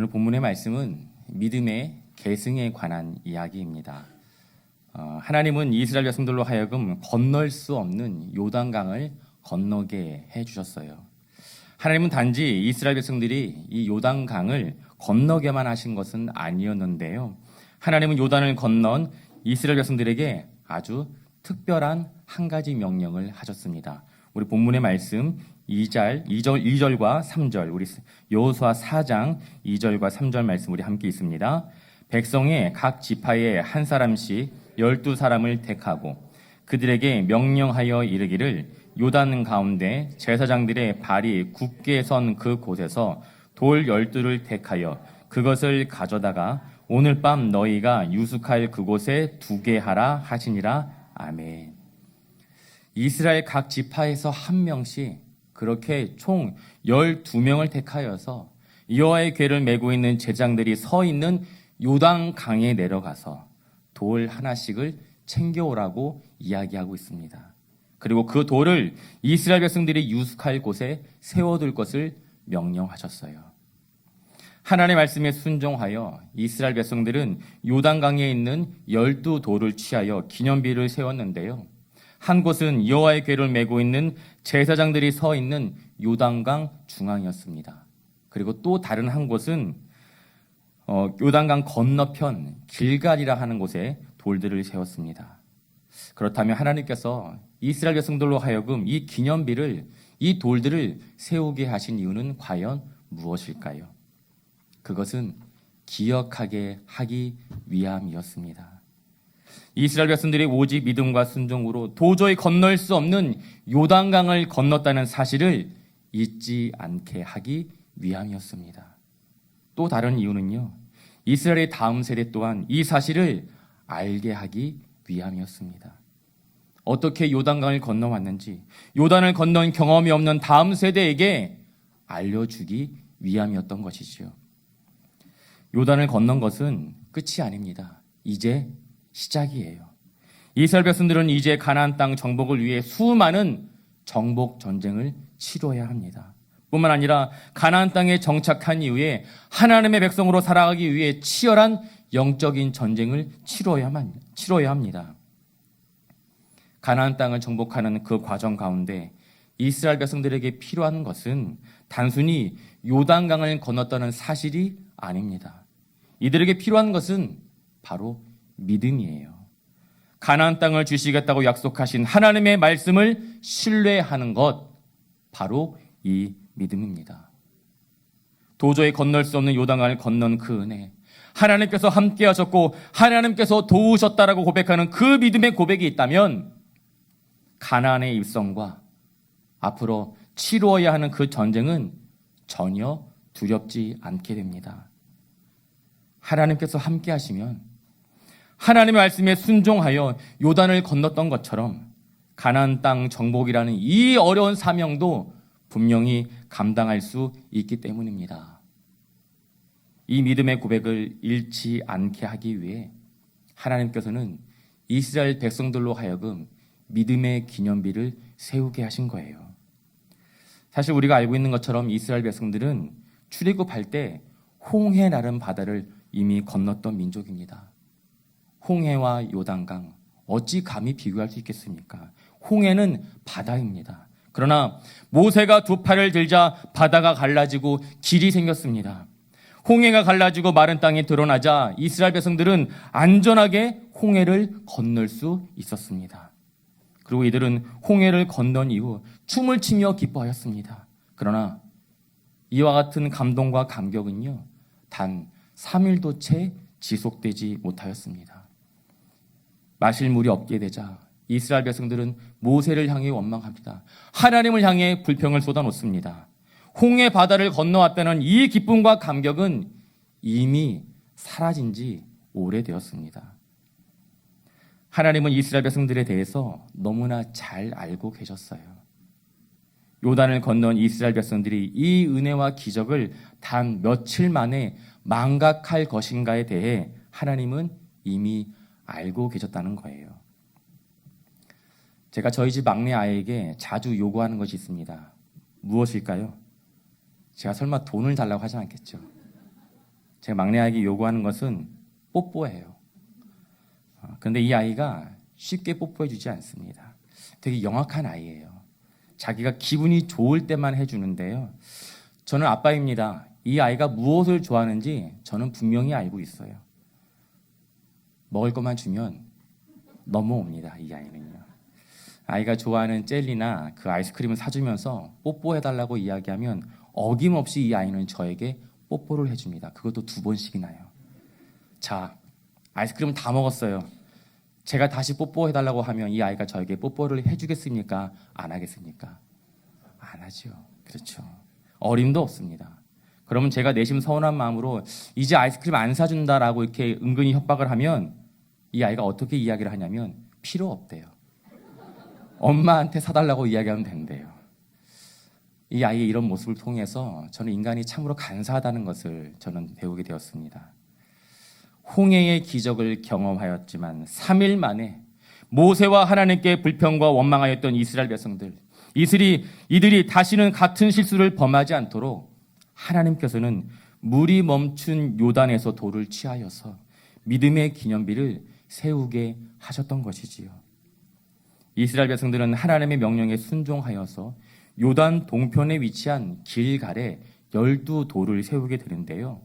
오늘 본문의 말씀은 믿음의 계승에 관한 이야기입니다. 하나님은 이스라엘 백성들로 하여금 건널 수 없는 요단강을 건너게 해주셨어요. 하나님은 단지 이스라엘 백성들이 이 요단강을 건너게만 하신 것은 아니었는데요. 하나님은 요단을 건넌 이스라엘 백성들에게 아주 특별한 한 가지 명령을 하셨습니다. 우리 본문의 말씀 2절과 3절, 우리 여호수아 4장 2절과 3절 말씀 우리 함께 있습니다. 백성의 각 지파에 한 사람씩 12사람을 택하고 그들에게 명령하여 이르기를 요단 가운데 제사장들의 발이 굳게 선 그 곳에서 돌 12를 택하여 그것을 가져다가 오늘 밤 너희가 유숙할 그곳에 두게 하라 하시니라. 아멘. 이스라엘 각 지파에서 한 명씩 그렇게 총 12명을 택하여서 여호와의 궤를 메고 있는 제장들이 서 있는 요단강에 내려가서 돌 하나씩을 챙겨오라고 이야기하고 있습니다. 그리고 그 돌을 이스라엘 백성들이 유숙할 곳에 세워둘 것을 명령하셨어요. 하나님의 말씀에 순종하여 이스라엘 백성들은 요단강에 있는 12돌을 취하여 기념비를 세웠는데요. 한 곳은 여호와의 궤를 메고 있는 제사장들이 서 있는 요단강 중앙이었습니다. 그리고 또 다른 한 곳은 요단강 건너편 길갈이라 하는 곳에 돌들을 세웠습니다. 그렇다면 하나님께서 이스라엘 백성들로 하여금 이 기념비를, 이 돌들을 세우게 하신 이유는 과연 무엇일까요? 그것은 기억하게 하기 위함이었습니다. 이스라엘 백성들이 오직 믿음과 순종으로 도저히 건널 수 없는 요단강을 건넜다는 사실을 잊지 않게 하기 위함이었습니다. 또 다른 이유는요, 이스라엘의 다음 세대 또한 이 사실을 알게 하기 위함이었습니다. 어떻게 요단강을 건너왔는지 요단을 건넌 경험이 없는 다음 세대에게 알려주기 위함이었던 것이지요. 요단을 건넌 것은 끝이 아닙니다. 이제 시작이에요. 이스라엘 백성들은 이제 가나안 땅 정복을 위해 수많은 정복 전쟁을 치러야 합니다. 뿐만 아니라 가나안 땅에 정착한 이후에 하나님의 백성으로 살아가기 위해 치열한 영적인 전쟁을 치러야 합니다. 가나안 땅을 정복하는 그 과정 가운데 이스라엘 백성들에게 필요한 것은 단순히 요단강을 건넜다는 사실이 아닙니다. 이들에게 필요한 것은 바로 믿음이에요. 가나안 땅을 주시겠다고 약속하신 하나님의 말씀을 신뢰하는 것, 바로 이 믿음입니다. 도저히 건널 수 없는 요단강을 건넌 그 은혜, 하나님께서 함께 하셨고 하나님께서 도우셨다라고 고백하는 그 믿음의 고백이 있다면 가나안의 입성과 앞으로 치루어야 하는 그 전쟁은 전혀 두렵지 않게 됩니다. 하나님께서 함께 하시면 하나님의 말씀에 순종하여 요단을 건넜던 것처럼 가나안 땅 정복이라는 이 어려운 사명도 분명히 감당할 수 있기 때문입니다. 이 믿음의 고백을 잃지 않게 하기 위해 하나님께서는 이스라엘 백성들로 하여금 믿음의 기념비를 세우게 하신 거예요. 사실 우리가 알고 있는 것처럼 이스라엘 백성들은 출애굽할 때 홍해 나른 바다를 이미 건넜던 민족입니다. 홍해와 요단강, 어찌 감히 비교할 수 있겠습니까? 홍해는 바다입니다. 그러나 모세가 두 팔을 들자 바다가 갈라지고 길이 생겼습니다. 홍해가 갈라지고 마른 땅이 드러나자 이스라엘 백성들은 안전하게 홍해를 건널 수 있었습니다. 그리고 이들은 홍해를 건넌 이후 춤을 추며 기뻐하였습니다. 그러나 이와 같은 감동과 감격은요, 단 3일도 채 지속되지 못하였습니다. 마실 물이 없게 되자 이스라엘 백성들은 모세를 향해 원망합니다. 하나님을 향해 불평을 쏟아놓습니다. 홍해 바다를 건너왔다는 이 기쁨과 감격은 이미 사라진 지 오래되었습니다. 하나님은 이스라엘 백성들에 대해서 너무나 잘 알고 계셨어요. 요단을 건넌 이스라엘 백성들이 이 은혜와 기적을 단 며칠 만에 망각할 것인가에 대해 하나님은 이미 알고 계셨다는 거예요. 제가 저희 집 막내 아이에게 자주 요구하는 것이 있습니다. 무엇일까요? 제가 설마 돈을 달라고 하지 않겠죠? 제가 막내 아이에게 요구하는 것은 뽀뽀예요. 그런데 이 아이가 쉽게 뽀뽀해 주지 않습니다. 되게 영악한 아이예요. 자기가 기분이 좋을 때만 해주는데요. 저는 아빠입니다. 이 아이가 무엇을 좋아하는지 저는 분명히 알고 있어요. 먹을 것만 주면 넘어옵니다. 이 아이는요. 아이가 좋아하는 젤리나 그 아이스크림을 사주면서 뽀뽀해달라고 이야기하면 어김없이 이 아이는 저에게 뽀뽀를 해줍니다. 그것도 2번씩이나요. 자, 아이스크림을 다 먹었어요. 제가 다시 뽀뽀해달라고 하면 이 아이가 저에게 뽀뽀를 해주겠습니까? 안 하겠습니까? 안 하죠. 그렇죠. 어림도 없습니다. 그러면 제가 내심 서운한 마음으로 이제 아이스크림 안 사준다라고 이렇게 은근히 협박을 하면 이 아이가 어떻게 이야기를 하냐면 필요 없대요. 엄마한테 사달라고 이야기하면 된대요. 이 아이의 이런 모습을 통해서 저는 인간이 참으로 간사하다는 것을 저는 배우게 되었습니다. 홍해의 기적을 경험하였지만 3일 만에 모세와 하나님께 불평과 원망하였던 이스라엘 백성들, 이들이 다시는 같은 실수를 범하지 않도록 하나님께서는 물이 멈춘 요단에서 돌을 취하여서 믿음의 기념비를 세우게 하셨던 것이지요. 이스라엘 백성들은 하나님의 명령에 순종하여서 요단 동편에 위치한 길갈에 12돌을 세우게 되는데요.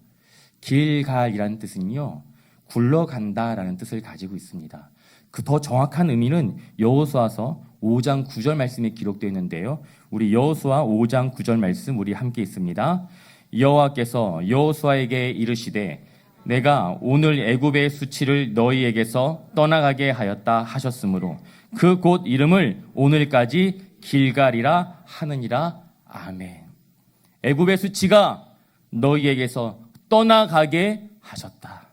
길갈이라는 뜻은요, 굴러간다라는 뜻을 가지고 있습니다. 그 더 정확한 의미는 여호수아서 5장 9절 말씀에 기록되어 있는데요. 우리 여호수아 5장 9절 말씀 우리 함께 있습니다. 여호와께서 여호수아에게 이르시되 내가 오늘 애굽의 수치를 너희에게서 떠나가게 하였다 하셨으므로 그 곳 이름을 오늘까지 길갈이라 하느니라. 아멘. 애굽의 수치가 너희에게서 떠나가게 하셨다.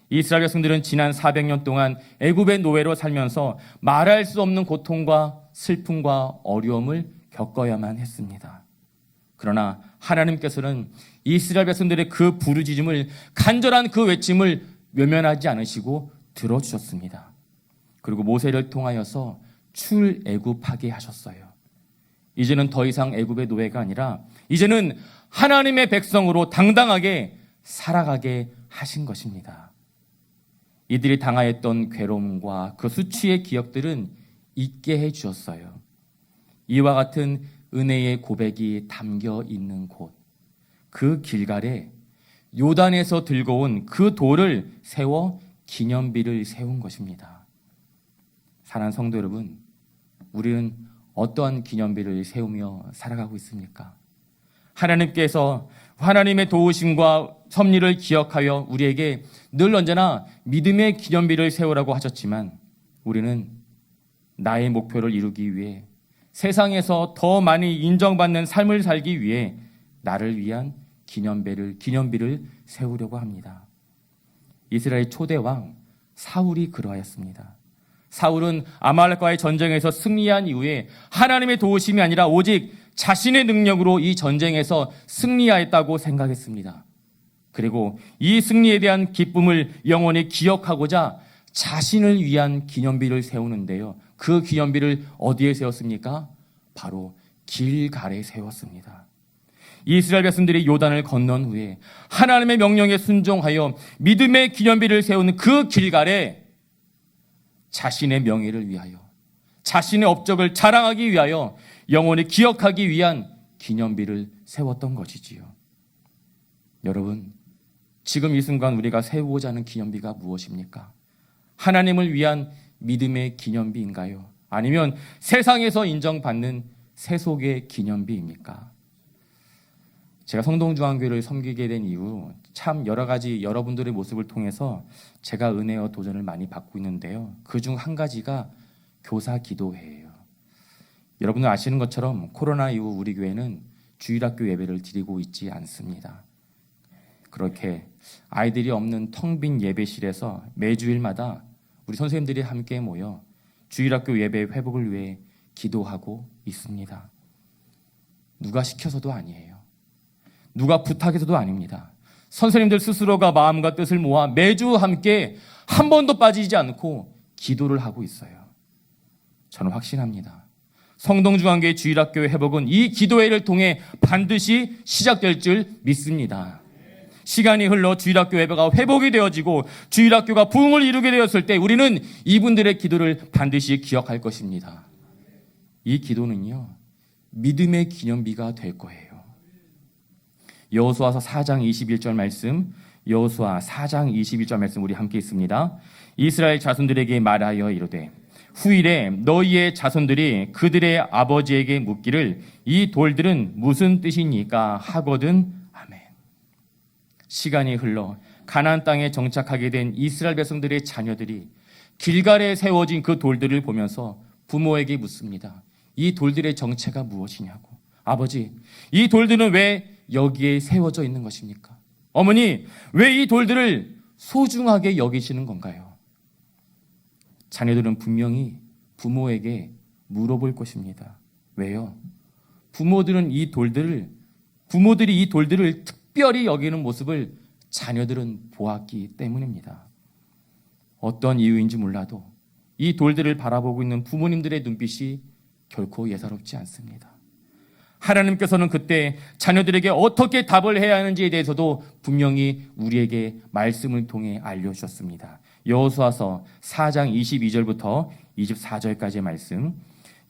이스라엘 백성들은 지난 400년 동안 애굽의 노예로 살면서 말할 수 없는 고통과 슬픔과 어려움을 겪어야만 했습니다. 그러나 하나님께서는 이스라엘 백성들의 그 부르짖음을, 간절한 그 외침을 외면하지 않으시고 들어주셨습니다. 그리고 모세를 통하여서 출애굽하게 하셨어요. 이제는 더 이상 애굽의 노예가 아니라 이제는 하나님의 백성으로 당당하게 살아가게 하신 것입니다. 이들이 당하였던 괴로움과 그 수치의 기억들은 잊게 해주셨어요. 이와 같은 은혜의 고백이 담겨 있는 곳, 그 길갈에 요단에서 들고 온 그 돌을 세워 기념비를 세운 것입니다. 사랑하는 성도 여러분, 우리는 어떠한 기념비를 세우며 살아가고 있습니까? 하나님께서 하나님의 도우심과 섭리를 기억하여 우리에게 늘 언제나 믿음의 기념비를 세우라고 하셨지만 우리는 나의 목표를 이루기 위해 세상에서 더 많이 인정받는 삶을 살기 위해 나를 위한 기념비를 세우려고 합니다. 이스라엘 초대왕 사울이 그러하였습니다. 사울은 아말렉과의 전쟁에서 승리한 이후에 하나님의 도우심이 아니라 오직 자신의 능력으로 이 전쟁에서 승리하였다고 생각했습니다. 그리고 이 승리에 대한 기쁨을 영원히 기억하고자 자신을 위한 기념비를 세우는데요. 그 기념비를 어디에 세웠습니까? 바로 길갈에 세웠습니다. 이스라엘 백성들이 요단을 건넌 후에 하나님의 명령에 순종하여 믿음의 기념비를 세우는 그 길갈에 자신의 명예를 위하여, 자신의 업적을 자랑하기 위하여 영원히 기억하기 위한 기념비를 세웠던 것이지요. 여러분, 지금 이 순간 우리가 세우고자 하는 기념비가 무엇입니까? 하나님을 위한 믿음의 기념비인가요? 아니면 세상에서 인정받는 세속의 기념비입니까? 제가 성동중앙교회를 섬기게 된 이후 참 여러 가지 여러분들의 모습을 통해서 제가 은혜와 도전을 많이 받고 있는데요. 그중 한 가지가 교사 기도회예요. 여러분들 아시는 것처럼 코로나 이후 우리 교회는 주일학교 예배를 드리고 있지 않습니다. 그렇게 아이들이 없는 텅 빈 예배실에서 매주일마다 우리 선생님들이 함께 모여 주일학교 예배 회복을 위해 기도하고 있습니다. 누가 시켜서도 아니에요. 누가 부탁해서도 아닙니다. 선생님들 스스로가 마음과 뜻을 모아 매주 함께 한 번도 빠지지 않고 기도를 하고 있어요. 저는 확신합니다. 성동중앙교회 주일학교의 회복은 이 기도회를 통해 반드시 시작될 줄 믿습니다. 시간이 흘러 주일학교 예배가 회복이 되어지고 주일학교가 부흥을 이루게 되었을 때 우리는 이분들의 기도를 반드시 기억할 것입니다. 이 기도는요, 믿음의 기념비가 될 거예요. 여호수아서 4장 21절 말씀, 여호수아 4장 21절 말씀 우리 함께 있습니다. 이스라엘 자손들에게 말하여 이르되 후일에 너희의 자손들이 그들의 아버지에게 묻기를 이 돌들은 무슨 뜻이니까 하거든. 아멘. 시간이 흘러 가나안 땅에 정착하게 된 이스라엘 백성들의 자녀들이 길갈에 세워진 그 돌들을 보면서 부모에게 묻습니다. 이 돌들의 정체가 무엇이냐고. 아버지, 이 돌들은 왜 여기에 세워져 있는 것입니까? 어머니, 왜 이 돌들을 소중하게 여기시는 건가요? 자녀들은 분명히 부모에게 물어볼 것입니다. 왜요? 부모들이 이 돌들을 특별히 여기는 모습을 자녀들은 보았기 때문입니다. 어떤 이유인지 몰라도 이 돌들을 바라보고 있는 부모님들의 눈빛이 결코 예사롭지 않습니다. 하나님께서는 그때 자녀들에게 어떻게 답을 해야 하는지에 대해서도 분명히 우리에게 말씀을 통해 알려주셨습니다. 여호수아서 4장 22절부터 24절까지의 말씀,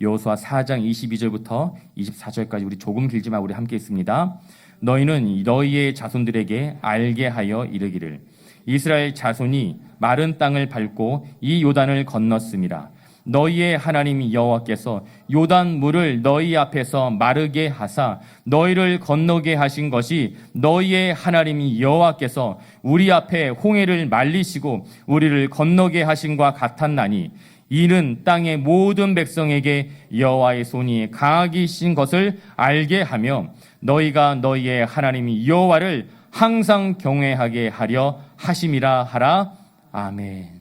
여호수아 4장 22절부터 24절까지 우리 조금 길지만 우리 함께 있습니다. 너희는 너희의 자손들에게 알게 하여 이르기를 이스라엘 자손이 마른 땅을 밟고 이 요단을 건넜음이라. 너희의 하나님 여호와께서 요단 물을 너희 앞에서 마르게 하사 너희를 건너게 하신 것이 너희의 하나님 여호와께서 우리 앞에 홍해를 말리시고 우리를 건너게 하신과 같았나니 이는 땅의 모든 백성에게 여호와의 손이 강하신 것을 알게 하며 너희가 너희의 하나님 여호와를 항상 경외하게 하려 하심이라 하라. 아멘.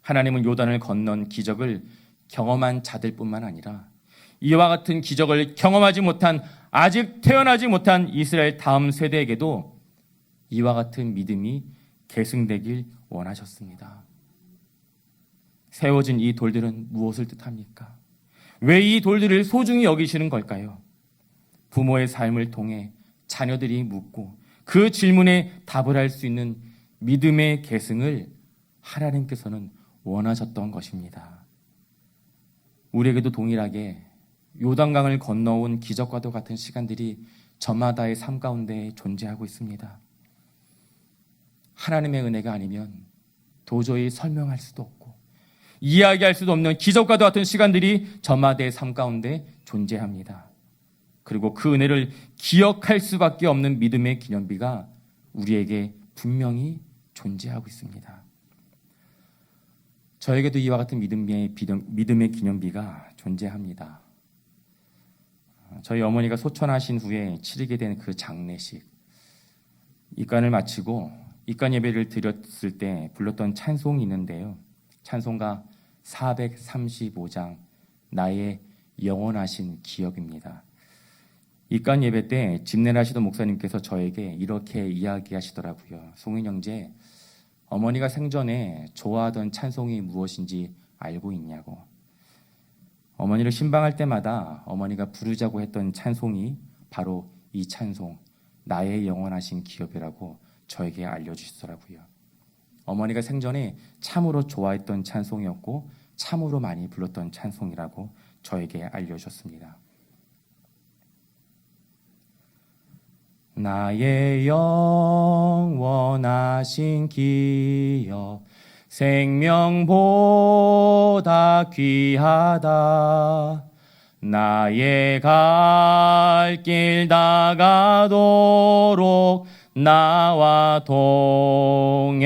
하나님은 요단을 건넌 기적을 경험한 자들뿐만 아니라 이와 같은 기적을 경험하지 못한, 아직 태어나지 못한 이스라엘 다음 세대에게도 이와 같은 믿음이 계승되길 원하셨습니다. 세워진 이 돌들은 무엇을 뜻합니까? 왜 이 돌들을 소중히 여기시는 걸까요? 부모의 삶을 통해 자녀들이 묻고 그 질문에 답을 할 수 있는 믿음의 계승을 하나님께서는 원하셨던 것입니다. 우리에게도 동일하게 요단강을 건너온 기적과도 같은 시간들이 저마다의 삶 가운데 존재하고 있습니다. 하나님의 은혜가 아니면 도저히 설명할 수도 없고 이야기할 수도 없는 기적과도 같은 시간들이 저마다의 삶 가운데 존재합니다. 그리고 그 은혜를 기억할 수밖에 없는 믿음의 기념비가 우리에게 분명히 존재하고 있습니다. 저에게도 이와 같은 믿음의 기념비가 존재합니다. 저희 어머니가 소천하신 후에 치르게 된 그 장례식, 입간을 마치고 입간 예배를 드렸을 때 불렀던 찬송이 있는데요. 찬송가 435장 나의 영원하신 기억입니다. 입간 예배 때 집례를 하시던 목사님께서 저에게 이렇게 이야기하시더라고요. 송인 형제, 어머니가 생전에 좋아하던 찬송이 무엇인지 알고 있냐고. 어머니를 신방할 때마다 어머니가 부르자고 했던 찬송이 바로 이 찬송, 나의 영원하신 기업이라고 저에게 알려주시더라고요. 어머니가 생전에 참으로 좋아했던 찬송이었고 참으로 많이 불렀던 찬송이라고 저에게 알려주셨습니다. 나의 영원하신 기업 생명보다 귀하다. 나의 갈 길 다가도록 나와 동행하소서.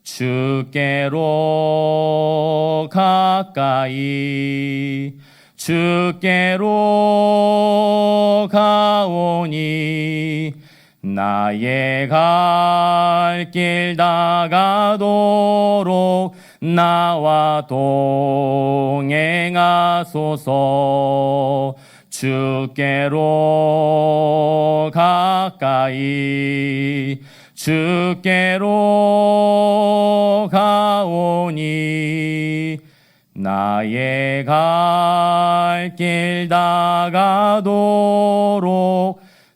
주께로 가까이 주께로 가오니 나의 갈 길 다가도록 나와 동행하소서. 주께로 가까이 주께로 가오니 나의 갈 길 다가도록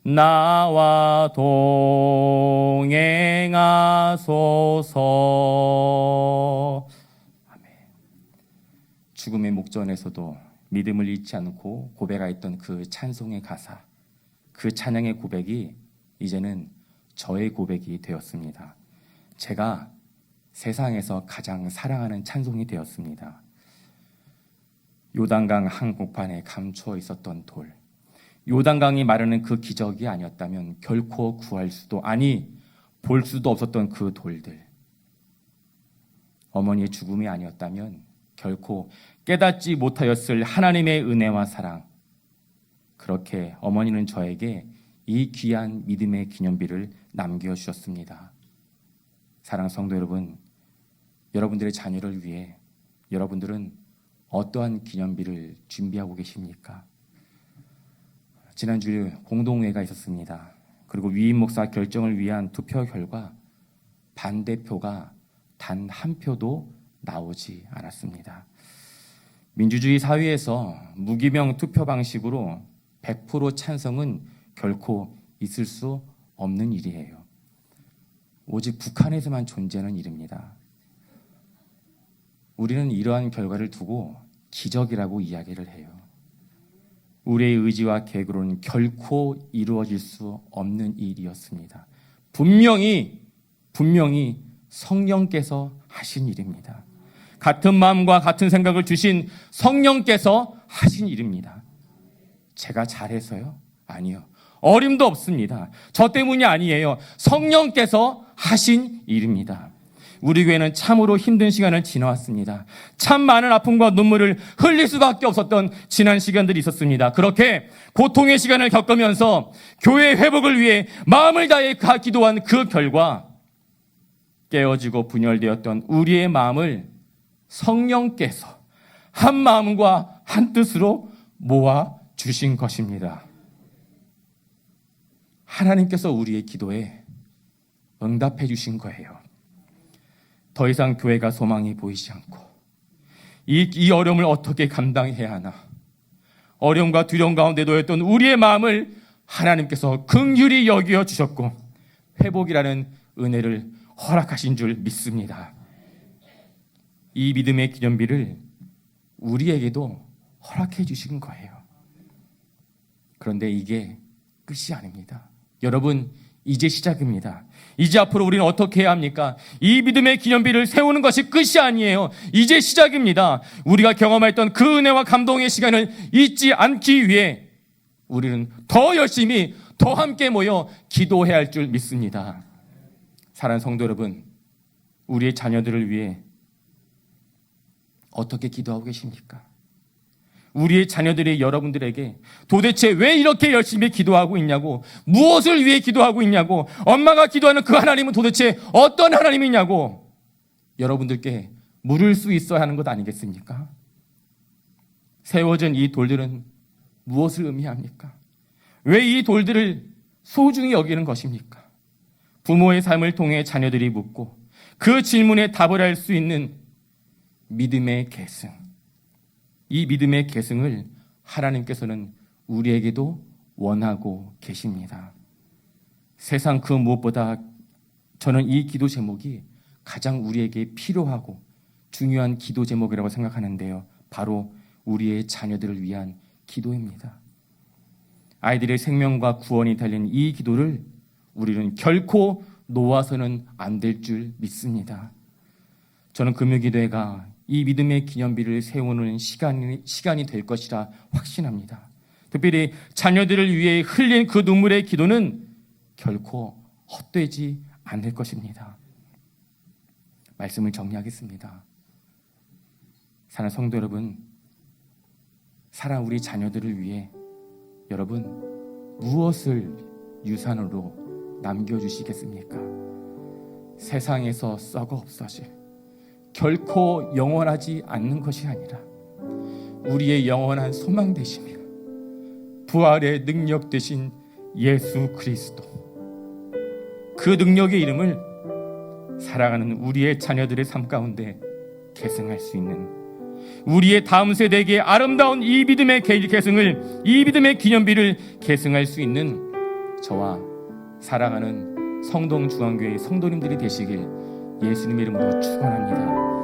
나와 동행하소서. 아멘. 죽음의 목전에서도 믿음을 잃지 않고 고백하였던 그 찬송의 가사, 그 찬양의 고백이 이제는 저의 고백이 되었습니다. 제가 세상에서 가장 사랑하는 찬송이 되었습니다. 요단강 한복판에 감추어 있었던 돌, 요단강이 마르는 그 기적이 아니었다면 결코 구할 수도 볼 수도 없었던 그 돌들, 어머니의 죽음이 아니었다면 결코 깨닫지 못하였을 하나님의 은혜와 사랑, 그렇게 어머니는 저에게 이 귀한 믿음의 기념비를 남겨주셨습니다. 사랑하는 성도 여러분, 여러분들의 자녀를 위해 여러분들은 어떠한 기념비를 준비하고 계십니까? 지난주 공동회가 있었습니다. 그리고 위임 목사 결정을 위한 투표 결과 반대표가 단 한 표도 나오지 않았습니다. 민주주의 사회에서 무기명 투표 방식으로 100% 찬성은 결코 있을 수 없는 일이에요. 오직 북한에서만 존재하는 일입니다. 우리는 이러한 결과를 두고 기적이라고 이야기를 해요. 우리의 의지와 계획으로는 결코 이루어질 수 없는 일이었습니다. 분명히 성령께서 하신 일입니다. 같은 마음과 같은 생각을 주신 성령께서 하신 일입니다. 제가 잘해서요? 아니요. 어림도 없습니다. 저 때문이 아니에요. 성령께서 하신 일입니다. 우리 교회는 참으로 힘든 시간을 지나왔습니다. 참 많은 아픔과 눈물을 흘릴 수밖에 없었던 지난 시간들이 있었습니다. 그렇게 고통의 시간을 겪으면서 교회 회복을 위해 마음을 다해 기도한 그 결과 깨어지고 분열되었던 우리의 마음을 성령께서 한 마음과 한 뜻으로 모아 주신 것입니다. 하나님께서 우리의 기도에 응답해 주신 거예요. 더 이상 교회가 소망이 보이지 않고 이 어려움을 어떻게 감당해야 하나, 어려움과 두려움 가운데 놓였던 우리의 마음을 하나님께서 긍휼히 여겨 주셨고 회복이라는 은혜를 허락하신 줄 믿습니다. 이 믿음의 기념비를 우리에게도 허락해 주신 거예요. 그런데 이게 끝이 아닙니다. 여러분, 이제 시작입니다. 이제 앞으로 우리는 어떻게 해야 합니까? 이 믿음의 기념비를 세우는 것이 끝이 아니에요. 이제 시작입니다. 우리가 경험했던 그 은혜와 감동의 시간을 잊지 않기 위해 우리는 더 열심히 더 함께 모여 기도해야 할 줄 믿습니다. 사랑하는 성도 여러분, 우리의 자녀들을 위해 어떻게 기도하고 계십니까? 우리의 자녀들이 여러분들에게 도대체 왜 이렇게 열심히 기도하고 있냐고, 무엇을 위해 기도하고 있냐고, 엄마가 기도하는 그 하나님은 도대체 어떤 하나님이냐고 여러분들께 물을 수 있어야 하는 것 아니겠습니까? 세워진 이 돌들은 무엇을 의미합니까? 왜 이 돌들을 소중히 여기는 것입니까? 부모의 삶을 통해 자녀들이 묻고 그 질문에 답을 할 수 있는 믿음의 계승, 이 믿음의 계승을 하나님께서는 우리에게도 원하고 계십니다. 세상 그 무엇보다 저는 이 기도 제목이 가장 우리에게 필요하고 중요한 기도 제목이라고 생각하는데요. 바로 우리의 자녀들을 위한 기도입니다. 아이들의 생명과 구원이 달린 이 기도를 우리는 결코 놓아서는 안 될 줄 믿습니다. 저는 금요기도회가 이 믿음의 기념비를 세우는 시간이 될 것이라 확신합니다. 특별히 자녀들을 위해 흘린 그 눈물의 기도는 결코 헛되지 않을 것입니다. 말씀을 정리하겠습니다. 사랑하는 성도 여러분, 사랑하는 우리 자녀들을 위해 여러분 무엇을 유산으로 남겨주시겠습니까? 세상에서 썩어 없어질, 결코 영원하지 않는 것이 아니라 우리의 영원한 소망 되시며 부활의 능력 되신 예수 그리스도, 그 능력의 이름을 사랑하는 우리의 자녀들의 삶 가운데 계승할 수 있는 우리의 다음 세대에게 아름다운 이 믿음의 계승을, 이 믿음의 기념비를 계승할 수 있는 저와 사랑하는 성동중앙교회 성도님들이 되시길 예수님의 이름으로 축원합니다.